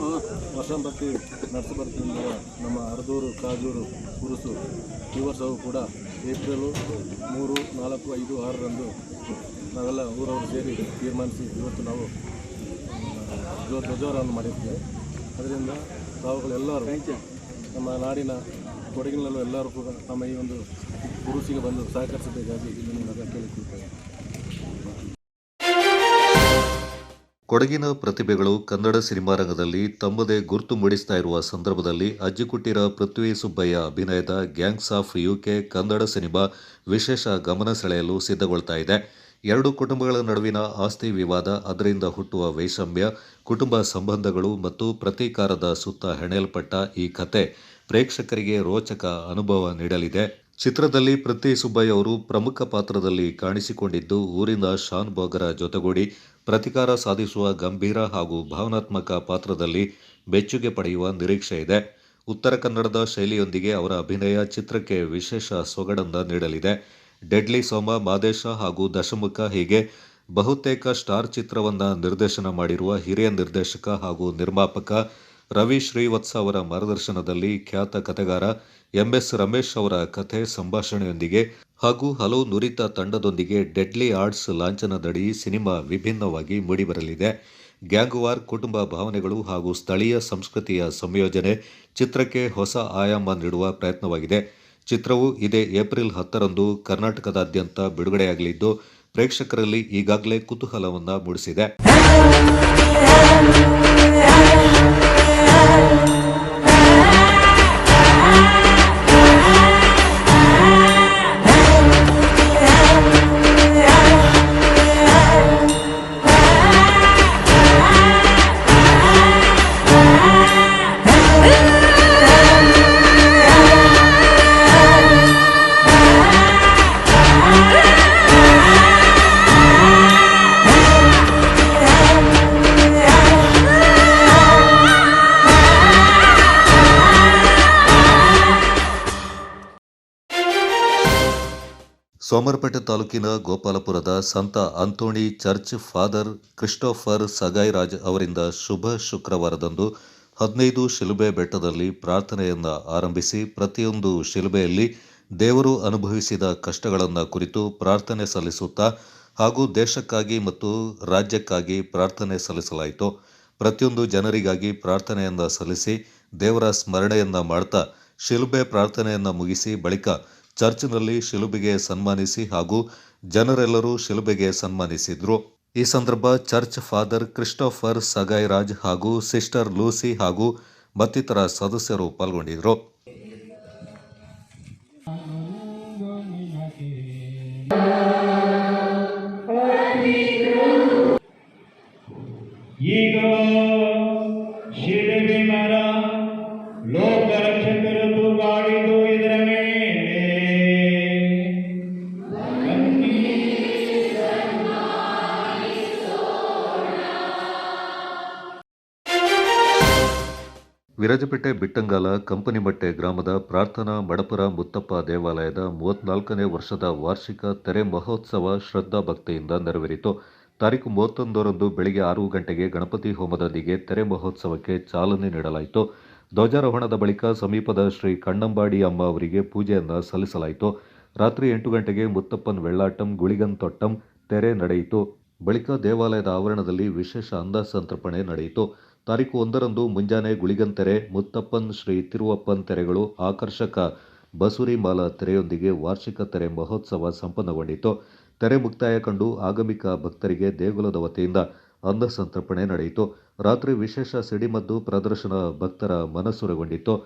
ವರ್ಷಂಪ್ರತಿ ನಡೆಸಿ ಬರ್ತಿರುವ ನಮ್ಮ ಹರದೂರು ಕಾಜೂರು ಉರುಸು ಈ ವರ್ಷವೂ ಕೂಡ ಏಪ್ರಿಲ್ 3, 4, 5, 6ರಂದು ನಾವೆಲ್ಲ ಊರವರು ಸೇರಿ ತೀರ್ಮಾನಿಸಿ ಇವತ್ತು ನಾವು ಧ್ವಜಾರೋಹಣ ಮಾಡಿರ್ತೇವೆ. ಅದರಿಂದ ತಾವುಗಳೆಲ್ಲರೂ ನಮ್ಮ ನಾಡಿನ ಕೊಡಗಿನಲ್ಲೂ ಎಲ್ಲರೂ ಕೂಡ ನಮ್ಮ ಈ ಒಂದು ಉರುಸಿಗೆ ಬಂದು ಸಹಕರಿಸಬೇಕಾಗಿ ನಿಮಗೆ ಕೇಳಿಕೊಳ್ತೇವೆ. ಕೊಡಗಿನ ಪ್ರತಿಭೆಗಳು ಕನ್ನಡ ಸಿನಿಮಾ ರಂಗದಲ್ಲಿ ತಮ್ಮದೇ ಗುರುತು ಮೂಡಿಸ್ತಾ ಇರುವ ಸಂದರ್ಭದಲ್ಲಿ ಅಜ್ಜಿಕುಟ್ಟಿರ ಪೃಥ್ವಿ ಸುಬ್ಬಯ್ಯ ಅಭಿನಯದ gangs of UK Kannada cinema ವಿಶೇಷ ಗಮನ ಸೆಳೆಯಲು ಸಿದ್ಧಗೊಳ್ತಾ ಇದೆ. ಎರಡು ಕುಟುಂಬಗಳ ನಡುವಿನ ಆಸ್ತಿ ವಿವಾದ, ಅದರಿಂದ ಹುಟ್ಟುವ ವೈಷಮ್ಯ, ಕುಟುಂಬ ಸಂಬಂಧಗಳು ಮತ್ತು ಪ್ರತೀಕಾರದ ಸುತ್ತ ಹೆಣೆಯಲ್ಪಟ್ಟ ಈ ಕತೆ ಪ್ರೇಕ್ಷಕರಿಗೆ ರೋಚಕ ಅನುಭವ ನೀಡಲಿದೆ. ಚಿತ್ರದಲ್ಲಿ ಪೃಥ್ವಿ ಸುಬ್ಬಯ್ಯ ಅವರು ಪ್ರಮುಖ ಪಾತ್ರದಲ್ಲಿ ಕಾಣಿಸಿಕೊಂಡಿದ್ದು, ಊರಿನ ಶಾನ್ ಬೋಗರ ಜೊತೆಗೂಡಿ ಪ್ರತಿಕಾರ ಸಾಧಿಸುವ ಗಂಭೀರ ಹಾಗೂ ಭಾವನಾತ್ಮಕ ಪಾತ್ರದಲ್ಲಿ ಮೆಚ್ಚುಗೆ ಪಡೆಯುವ ನಿರೀಕ್ಷೆ ಇದೆ. ಉತ್ತರ ಕನ್ನಡದ ಶೈಲಿಯೊಂದಿಗೆ ಅವರ ಅಭಿನಯ ಚಿತ್ರಕ್ಕೆ ವಿಶೇಷ ಸೊಗಡನ್ನು ನೀಡಲಿದೆ. ಡೆಡ್ಲಿ ಸೋಮ, ಮಾದೇಶ ಹಾಗೂ ದಶಮುಖ ಹೀಗೆ ಬಹುತೇಕ ಸ್ಟಾರ್ ಚಿತ್ರವನ್ನು ನಿರ್ದೇಶನ ಮಾಡಿರುವ ಹಿರಿಯ ನಿರ್ದೇಶಕ ಹಾಗೂ ನಿರ್ಮಾಪಕ ರವಿ ಶ್ರೀವತ್ಸ ಅವರ ಮಾರ್ಗದರ್ಶನದಲ್ಲಿ ಖ್ಯಾತ ಕಥೆಗಾರ ಎಂಎಸ್ ರಮೇಶ್ ಅವರ ಕಥೆ ಸಂಭಾಷಣೆಯೊಂದಿಗೆ ಹಾಗೂ ಹಲವು ನುರಿತ ತಂಡದೊಂದಿಗೆ ಡೆಡ್ಲಿ ಆರ್ಟ್ಸ್ ಲಾಂಛನದಡಿ ಸಿನಿಮಾ ವಿಭಿನ್ನವಾಗಿ ಮೂಡಿಬರಲಿದೆ. ಗ್ಯಾಂಗ್ ವಾರ್, ಕುಟುಂಬ ಭಾವನೆಗಳು ಹಾಗೂ ಸ್ಥಳೀಯ ಸಂಸ್ಕೃತಿಯ ಸಂಯೋಜನೆ ಚಿತ್ರಕ್ಕೆ ಹೊಸ ಆಯಾಮ ನೀಡುವ ಪ್ರಯತ್ನವಾಗಿದೆ. ಚಿತ್ರವು ಇದೇ ಏಪ್ರಿಲ್ 10ರಂದು ಕರ್ನಾಟಕದಾದ್ಯಂತ ಬಿಡುಗಡೆಯಾಗಲಿದ್ದು, ಪ್ರೇಕ್ಷಕರಲ್ಲಿ ಈಗಾಗಲೇ ಕುತೂಹಲವನ್ನು ಮೂಡಿಸಿದೆ. ಸೋಮರಪೇಟೆ ತಾಲೂಕಿನ ಗೋಪಾಲಪುರದ ಸಂತ ಅಂತೋಣಿ ಚರ್ಚ್ ಫಾದರ್ ಕ್ರಿಸ್ಟೋಫರ್ ಸಗಾಯ್ರಾಜ್ ಅವರಿಂದ ಶುಭ ಶುಕ್ರವಾರದಂದು 15 ಶಿಲುಬೆ ಬೆಟ್ಟದಲ್ಲಿ ಪ್ರಾರ್ಥನೆಯನ್ನು ಆರಂಭಿಸಿ ಪ್ರತಿಯೊಂದು ಶಿಲುಬೆಯಲ್ಲಿ ದೇವರು ಅನುಭವಿಸಿದ ಕಷ್ಟಗಳನ್ನು ಕುರಿತು ಪ್ರಾರ್ಥನೆ ಸಲ್ಲಿಸುತ್ತಾ ಹಾಗೂ ದೇಶಕ್ಕಾಗಿ ಮತ್ತು ರಾಜ್ಯಕ್ಕಾಗಿ ಪ್ರಾರ್ಥನೆ ಸಲ್ಲಿಸಲಾಯಿತು. ಪ್ರತಿಯೊಂದು ಜನರಿಗಾಗಿ ಪ್ರಾರ್ಥನೆಯನ್ನು ಸಲ್ಲಿಸಿ ದೇವರ ಸ್ಮರಣೆಯನ್ನು ಮಾಡ್ತಾ ಶಿಲುಬೆ ಪ್ರಾರ್ಥನೆಯನ್ನು ಮುಗಿಸಿ ಬಳಿಕ ಚರ್ಚ್ನಲ್ಲಿ ಶಿಲುಬೆಗೆ ಸನ್ಮಾನಿಸಿ ಹಾಗೂ ಜನರೆಲ್ಲರೂ ಶಿಲುಬೆಗೆ ಸನ್ಮಾನಿಸಿದ್ರು. ಈ ಸಂದರ್ಭ ಚರ್ಚ್ ಫಾದರ್ ಕ್ರಿಸ್ಟೋಫರ್ ಸಗಾಯ್ರಾಜ್ ಹಾಗೂ ಸಿಸ್ಟರ್ ಲೂಸಿ ಹಾಗೂ ಮತ್ತಿತರ ಸದಸ್ಯರು ಪಾಲ್ಗೊಂಡಿದ್ದರು. ಈಗ ಶಿಲುಬೆ ಮರ ಲೋಕರಕ್ಷಕರು ತೂಗಾಡಿದು ಇದರ ಮೇಲೆ ವಿರಾಜಪೇಟೆ ಬಿಟ್ಟಂಗಾಲ ಕಂಪನಿಮಟ್ಟೆ ಗ್ರಾಮದ ಪ್ರಾರ್ಥನಾ ಮಡಪುರ ಮುತ್ತಪ್ಪ ದೇವಾಲಯದ 34ನೇ ವರ್ಷದ ವಾರ್ಷಿಕ ತೆರೆ ಮಹೋತ್ಸವ ಶ್ರದ್ಧಾ ಭಕ್ತಿಯಿಂದ ನೆರವೇರಿತು. ತಾರೀಕು 31ರಂದು ಬೆಳಗ್ಗೆ 6 ಗಂಟೆಗೆ ಗಣಪತಿ ಹೋಮದೊಂದಿಗೆ ತೆರೆ ಮಹೋತ್ಸವಕ್ಕೆ ಚಾಲನೆ ನೀಡಲಾಯಿತು. ಧ್ವಜಾರೋಹಣದ ಬಳಿಕ ಸಮೀಪದ ಶ್ರೀ ಕಣ್ಣಂಬಾಡಿ ಅಮ್ಮ ಅವರಿಗೆ ಪೂಜೆಯನ್ನು ಸಲ್ಲಿಸಲಾಯಿತು. ರಾತ್ರಿ 8 ಗಂಟೆಗೆ ಮುತ್ತಪ್ಪನ್ ವೆಳ್ಳಾಟಂ ಗುಳಿಗನ್ ತೊಟ್ಟಂ ತೆರೆ ನಡೆಯಿತು. ಬಳಿಕ ದೇವಾಲಯದ ಆವರಣದಲ್ಲಿ ವಿಶೇಷ ಅನ್ನಸಂತರ್ಪಣೆ ನಡೆಯಿತು. ತಾರೀಕು 1ರಂದು ಮುಂಜಾನೆ ಗುಳಿಗನ್ ತೆರೆ, ಮುತ್ತಪ್ಪನ್ ಶ್ರೀ ತಿರುವಪ್ಪನ್ ತೆರೆಗಳು, ಆಕರ್ಷಕ ಬಸುರಿ ಮಾಲಾ ತೆರೆಯೊಂದಿಗೆ ವಾರ್ಷಿಕ ತೆರೆ ಮಹೋತ್ಸವ ಸಂಪನ್ನಗೊಂಡಿತು. ತೆರೆ ಮುಕ್ತಾಯ ಕಂಡು ಆಗಮಿಕ ಭಕ್ತರಿಗೆ ದೇಗುಲದ ವತಿಯಿಂದ ಅನ್ನ ಸಂತರ್ಪಣೆ ನಡೆಯಿತು. ರಾತ್ರಿ ವಿಶೇಷ ಸಿಡಿಮದ್ದು ಪ್ರದರ್ಶನ ಭಕ್ತರ ಮನಸೂರೆಗೊಂಡಿತ್ತು.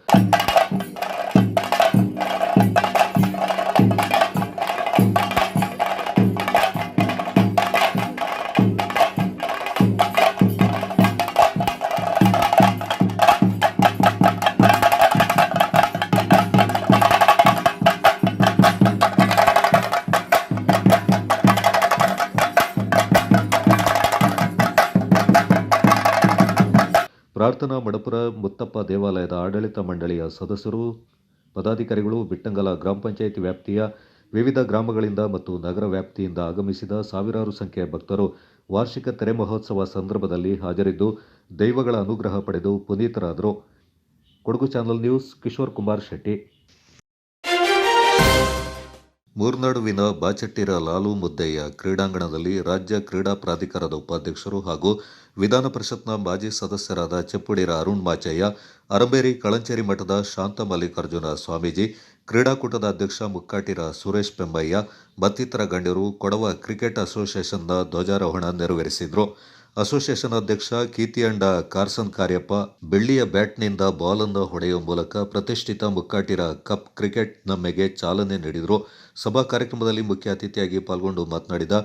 ಪ್ರಾರ್ಥನಾ ಮಂಟಪದ ಮುತ್ತಪ್ಪ ದೇವಾಲಯದ ಆಡಳಿತ ಮಂಡಳಿಯ ಸದಸ್ಯರು, ಪದಾಧಿಕಾರಿಗಳು, ಬಿಟ್ಟಂಗಲ ಗ್ರಾಮ ಪಂಚಾಯಿತಿ ವ್ಯಾಪ್ತಿಯ ವಿವಿಧ ಗ್ರಾಮಗಳಿಂದ ಮತ್ತು ನಗರ ವ್ಯಾಪ್ತಿಯಿಂದ ಆಗಮಿಸಿದ ಸಾವಿರಾರು ಸಂಖ್ಯೆಯ ಭಕ್ತರು ವಾರ್ಷಿಕ ತೆರೆ ಮಹೋತ್ಸವ ಸಂದರ್ಭದಲ್ಲಿ ಹಾಜರಿದ್ದು ದೈವಗಳ ಅನುಗ್ರಹ ಪಡೆದು ಪುನೀತರಾದರು. Kodagu channel news, Kishore Kumar Shetty. ಮೂರ್ನಾಡುವಿನ ಬಾಚಟ್ಟಿರ ಲಾಲು ಮುದ್ದಯ್ಯ ಕ್ರೀಡಾಂಗಣದಲ್ಲಿ ರಾಜ್ಯ ಕ್ರೀಡಾ ಪ್ರಾಧಿಕಾರದ ಉಪಾಧ್ಯಕ್ಷರು ಹಾಗೂ ವಿಧಾನ ಪರಿಷತ್ನ ಮಾಜಿ ಸದಸ್ಯರಾದ ಚೆಪ್ಪುಡಿರ ಅರುಣ್ ಮಾಚಯ್ಯ, ಅರಂಬೇರಿ ಕಳಂಚೇರಿ ಮಠದ ಶಾಂತ ಮಲ್ಲಿಕಾರ್ಜುನ ಸ್ವಾಮೀಜಿ, ಕ್ರೀಡಾಕೂಟದ ಅಧ್ಯಕ್ಷ ಮುಕ್ಕಾಟಿರ ಸುರೇಶ್ ಪೆಂಬಯ್ಯ ಮತ್ತಿತರ ಗಣ್ಯರು ಕೊಡವ ಕ್ರಿಕೆಟ್ ಅಸೋಸಿಯೇಷನ್ನ ಧ್ವಜಾರೋಹಣ ನೆರವೇರಿಸಿದರು. ಅಸೋಸಿಯೇಷನ್ ಅಧ್ಯಕ್ಷ ಕೀರ್ತಿಯಂಡ ಕಾರ್ಸನ್ ಕಾರ್ಯಪ್ಪ ಬೆಳ್ಳಿಯ ಬ್ಯಾಟ್ನಿಂದ ಬಾಲನ್ನು ಹೊಡೆಯುವ ಮೂಲಕ ಪ್ರತಿಷ್ಠಿತ ಮುಕ್ಕಾಟಿರ ಕಪ್ ಕ್ರಿಕೆಟ್ ನಮ್ಮೆಗೆ ಚಾಲನೆ ನೀಡಿದರು. ಸಭಾ ಕಾರ್ಯಕ್ರಮದಲ್ಲಿ ಮುಖ್ಯ ಅತಿಥಿಯಾಗಿ ಪಾಲ್ಗೊಂಡು ಮಾತನಾಡಿದ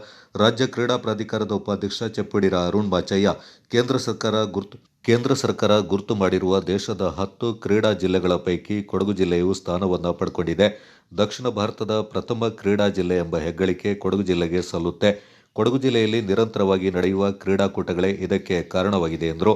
ರಾಜ್ಯ ಕ್ರೀಡಾ ಪ್ರಾಧಿಕಾರದ ಉಪಾಧ್ಯಕ್ಷ ಚೆಪ್ಪುಡಿರ ಅರುಣ್ ಮಾಚಯ್ಯ, ಕೇಂದ್ರ ಸರ್ಕಾರ ಗುರುತು ಮಾಡಿರುವ ದೇಶದ 10 ಕ್ರೀಡಾ ಜಿಲ್ಲೆಗಳ ಪೈಕಿ ಕೊಡಗು ಜಿಲ್ಲೆಯು ಸ್ಥಾನವನ್ನು ಪಡ್ಕೊಂಡಿದೆ. ದಕ್ಷಿಣ ಭಾರತದ ಪ್ರಥಮ ಕ್ರೀಡಾ ಜಿಲ್ಲೆ ಎಂಬ ಹೆಗ್ಗಳಿಕೆ ಕೊಡಗು ಜಿಲ್ಲೆಗೆ ಸಲ್ಲುತ್ತೆ. ಕೊಡಗು ಜಿಲ್ಲೆಯಲ್ಲಿ ನಿರಂತರವಾಗಿ ನಡೆಯುವ ಕ್ರೀಡಾಕೂಟಗಳೇ ಇದಕ್ಕೆ ಕಾರಣವಾಗಿದೆ ಎಂದರು.